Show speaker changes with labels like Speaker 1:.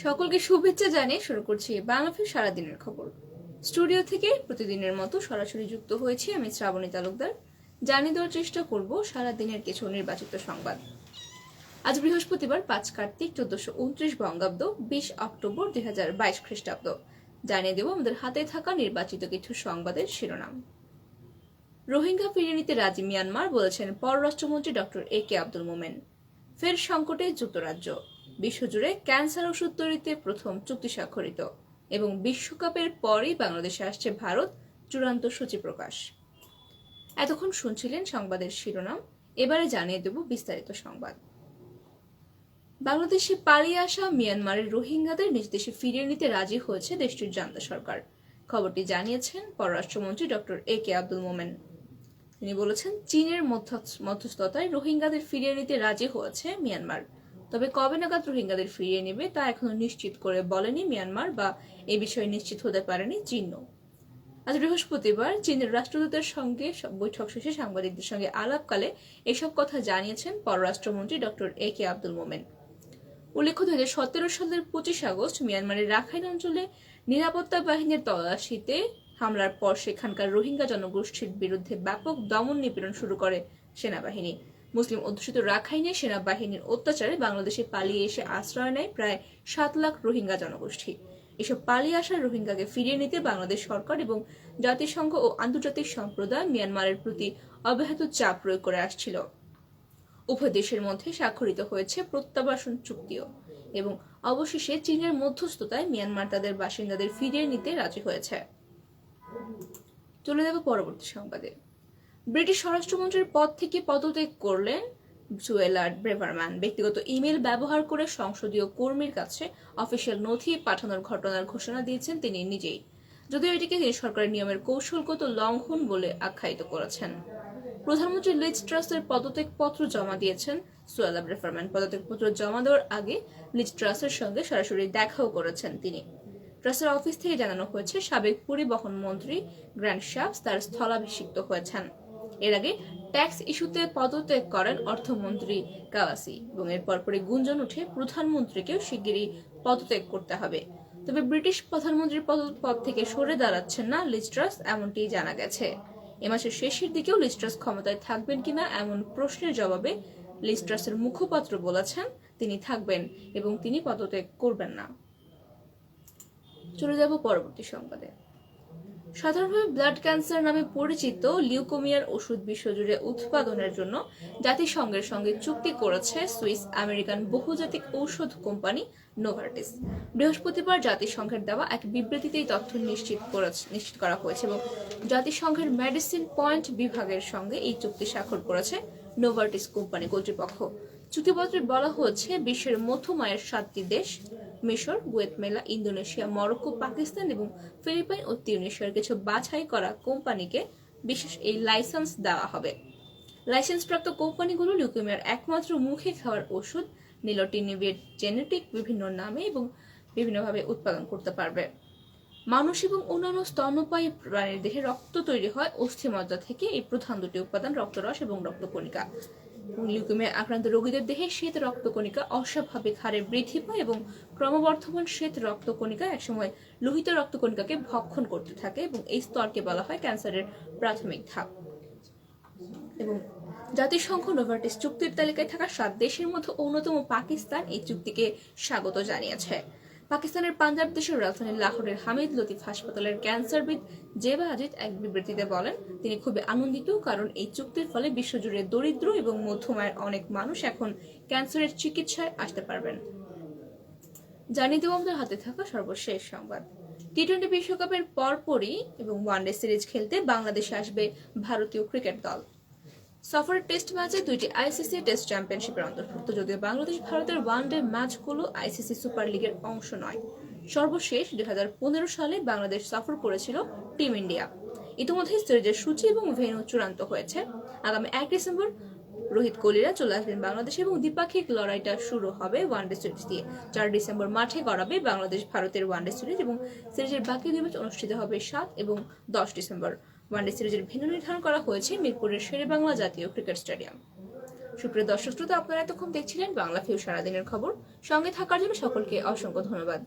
Speaker 1: সকলকে শুভেচ্ছা জানিয়ে শুরু করছি বাংলাভিউ সারাদিনের খবর। স্টুডিও থেকে প্রতিদিনের মতো সরাসরি যুক্ত হয়েছি আমি শ্রাবণী তালুকদার। জানিয়ে দেওয়ার চেষ্টা করব সারাদিনের কিছু নির্বাচিত সংবাদ। আজ বৃহস্পতিবার 5 কার্তিক 1429 বঙ্গাব্দ 20 অক্টোবর 2022 খ্রিস্টাব্দ। জানিয়ে দেব আমাদের হাতে থাকা নির্বাচিত কিছু সংবাদের শিরোনাম। রোহিঙ্গা ফিরিয়ে নিতে রাজি মিয়ানমার, বলেছেন পররাষ্ট্রমন্ত্রী ডক্টর এ.কে আব্দুল মোমেন। ফের সংকটে যুক্তরাজ্য, বিশ্বজুড়ে ক্যান্সার ওষুধ তৈরিতে প্রথম চুক্তি স্বাক্ষরিত এবং বিশ্বকাপের পরই বাংলাদেশে আসছে ভারত, চূড়ান্ত সূচি প্রকাশ। এতক্ষণ শুনছিলেন সংবাদের শিরোনাম, এবারে জানিয়ে দেব বিস্তারিত সংবাদ। বাংলাদেশে পালিয়ে আসা মিয়ানমারের রোহিঙ্গাদের নিজ দেশে ফিরিয়ে নিতে রাজি হয়েছে দেশটির জান্তা সরকার। খবরটি জানিয়েছেন পররাষ্ট্রমন্ত্রী ডক্টর এ.কে আব্দুল মোমেন। তিনি বলেছেন, চীনের মধ্যস্থতায় রোহিঙ্গাদের ফিরিয়ে নিতে রাজি হয়েছে মিয়ানমার। তবে কবে নাগাদ রোহিঙ্গাদের ফিরিয়ে নেবে তা এখনো নিশ্চিত করে বলেনি মিয়ানমার, বা এ বিষয়ে নিশ্চিত হতে পারেনি চীনও। আজ বৃহস্পতিবার চীনের রাষ্ট্রদূতের সঙ্গে বৈঠক শেষে সাংবাদিকদের সঙ্গে আলাপকালে এসব কথা জানিয়েছেন পররাষ্ট্রমন্ত্রী ডক্টর এ.কে আব্দুল মোমেন। উল্লেখ্য, 2017 সালের 25 আগস্ট মিয়ানমারের রাখাইন অঞ্চলে নিরাপত্তা বাহিনীর তল্লাশিতে হামলার পর সেখানকার রোহিঙ্গা জনগোষ্ঠীর বিরুদ্ধে ব্যাপক দমন নিপীড়ন শুরু করে সেনাবাহিনী। মুসলিম অধ্যুষিত রাখাইনে সেনাবাহিনীর অত্যাচারে বাংলাদেশে পালিয়ে এসে আশ্রয় নেয় প্রায় 7 লাখ রোহিঙ্গা জনগোষ্ঠী। এসব পালিয়ে আসা রোহিঙ্গাকে ফিরিয়ে নিতে বাংলাদেশ সরকার এবং জাতিসংঘ ও আন্তর্জাতিক সম্প্রদায় মিয়ানমারের প্রতি অব্যাহত চাপ প্রয়োগ করে আসছিল। উভয় দেশের মধ্যে স্বাক্ষরিত হয়েছে প্রত্যাবাসন চুক্তিও, এবং অবশেষে চীনের মধ্যস্থতায় মিয়ানমার তাদের বাসিন্দাদের ফিরিয়ে নিতে রাজি হয়েছে। চলে যাব পরবর্তী সংবাদে। ব্রিটিশ স্বরাষ্ট্রমন্ত্রীর পদ থেকে পদত্যাগ করলেন সুয়েলা ব্রেভারম্যান। ব্যক্তিগত ইমেল ব্যবহার করে সংসদীয় কর্মীর কাছে অফিসিয়াল নথি পাঠানোর ঘটনার ঘোষণা দিয়েছেন তিনি নিজেই, যদিও এটিকে তিনি সরকারের নিয়মের কৌশলগত লঙ্ঘন বলে আখ্যায়িত করেছেন। প্রধানমন্ত্রী লিজ ট্রাসের পদত্যাগপত্র জমা দিয়েছেন সুয়েলা ব্রেভারম্যান। পদত্যাগপত্র জমা দেওয়ার আগে লিজ ট্রাসের সঙ্গে সরাসরি দেখাও করেছেন তিনি। ট্রাসের অফিস থেকে জানানো হয়েছে, সাবেক পরিবহন মন্ত্রী গ্র্যান্ড শাপস তার স্থলাভিষিক্ত হয়েছেন। এর আগে ট্যাক্স ইস্যুতে পদত্যাগ করেন অর্থমন্ত্রী কাওয়াসি, এবং এর পরপরই গুঞ্জন উঠে প্রধানমন্ত্রীকেও শিগগিরই পদত্যাগ করতে হবে। তবে ব্রিটিশ প্রধানমন্ত্রীর পদ থেকে সরে দাঁড়াচ্ছেন না লিজ ট্রাস, এমনটি জানা গেছে। এ মাসের শেষের দিকেও লিজ ট্রাস ক্ষমতায় থাকবেন কিনা এমন প্রশ্নের জবাবে লিজ ট্রাসের মুখপাত্র বলেছেন তিনি থাকবেন এবং তিনি পদত্যাগ করবেন না। চলে যাব পরবর্তী সংবাদে। সাধারণভাবে ব্লাড ক্যান্সার নামে পরিচিত লিউকোমিয়ার ওষুধ বিশ্বজুড়ে উৎপাদনের জন্য জাতিসংঘের সঙ্গে চুক্তি করেছে সুইস আমেরিকান বহুজাতিক ঔষধ কোম্পানি নোভার্টিস। বৃহস্পতিবার জাতিসংঘের দেওয়া এক বিবৃতিতে এই তথ্য নিশ্চিত করা হয়েছে, এবং জাতিসংঘের মেডিসিন পয়েন্ট বিভাগের সঙ্গে এই চুক্তি স্বাক্ষর করেছে নোভার্টিস কোম্পানি কর্তৃপক্ষ। চুক্তিপত্রে বলা হয়েছে, বিশ্বের মধ্যমায়ের 7টি দেশ মিশর, গুয়েতমালা, ইন্দোনেশিয়া, মরক্কো, পাকিস্তান এবং ফিলিপাইন ও তিউনিসিয়ার কিছু বাছাই করা কোম্পানিকে বিশেষ এই লাইসেন্স দেওয়া হবে। লাইসেন্সপ্রাপ্ত কোম্পানিগুলো লিউকেমিয়ার একমাত্র মুখে খাওয়ার ওষুধ নিলোটিনিভেট জেনেটিক বিভিন্ন নামে এবং বিভিন্নভাবে উৎপাদন করতে পারবে। মানুষ এবং অন্যান্য স্তন্যপায়ী প্রাণীর দেহে রক্ত তৈরি হয় অস্থিমজ্জা থেকে। এই প্রধান দুটি উপাদান রক্তরস এবং রক্তকণিকা। লিউকেমিয়া আক্রান্ত রোগীদের দেহে শ্বেত রক্তকণিকা অস্বাভাবিক হারে বৃদ্ধি পায় এবং ক্রমবর্ধমান শ্বেত রক্তকণিকা একসময় লোহিত রক্তকণিকাকে ভক্ষণ করতে থাকে, এবং এই স্তরকে বলা হয় ক্যান্সারের প্রাথমিক ধাপ। এবং জাতিসংঘ নোভার্টিস চুক্তির তালিকায় থাকা 7 দেশের মধ্যে অন্যতম পাকিস্তান এই চুক্তিকে স্বাগত জানিয়েছে। পাকিস্তানের পাঞ্জাব দেশের রাজধানী লাহোরের হামিদ লতিফ হাসপাতালের ক্যান্সারবিদ জেবা আজিদ এক বিবৃতিতে বলেন, তিনি খুবই আনন্দিত, কারণ এই চুক্তির ফলে বিশ্বজুড়ে দরিদ্র এবং মধ্যমায়ের অনেক মানুষ এখন ক্যান্সারের চিকিৎসায় আসতে পারবেন। জানিয়ে দেব আমাদের হাতে থাকা সর্বশেষ সংবাদ। টি-20 বিশ্বকাপের পরপরই এবং ওয়ানডে সিরিজ খেলতে বাংলাদেশে আসবে ভারতীয় ক্রিকেট দল। সফরের টেস্ট ম্যাচে 2টি আইসিসি টেস্ট চ্যাম্পিয়নশিপের অন্তর্ভুক্ত, যদিও বাংলাদেশ ভারতের ওয়ানডে ম্যাচগুলো আইসিসি সুপার লিগের অংশ নয়। সর্বশেষ 2015 সালে বাংলাদেশ সফর করেছিল টিম ইন্ডিয়া। ইতিমধ্যে সিরিজের সূচি এবং ভেন্যু চূড়ান্ত হয়েছে। আগামী 1 ডিসেম্বর রোহিত কোহলিরা চলে আসবেন বাংলাদেশে এবং দ্বিপাক্ষিক লড়াইটা শুরু হবে ওয়ানডে সিরিজ দিয়ে। 4 ডিসেম্বর মাঠে গড়াবে বাংলাদেশ ভারতের ওয়ানডে সিরিজ, এবং সিরিজের বাকি 2 ম্যাচ অনুষ্ঠিত হবে 7 এবং 10 ডিসেম্বর। ওয়ানডে সিরিজের ভেন্যু নির্ধারণ করা হয়েছে মিরপুরের শেরেবাংলা জাতীয় ক্রিকেট স্টেডিয়াম। সুপ্রিয় দর্শক শ্রোতা, আপনারা এতক্ষণ দেখছিলেন বাংলা ভিউ সারাদিনের খবর। সঙ্গে থাকার জন্য সকলকে অসংখ্য ধন্যবাদ।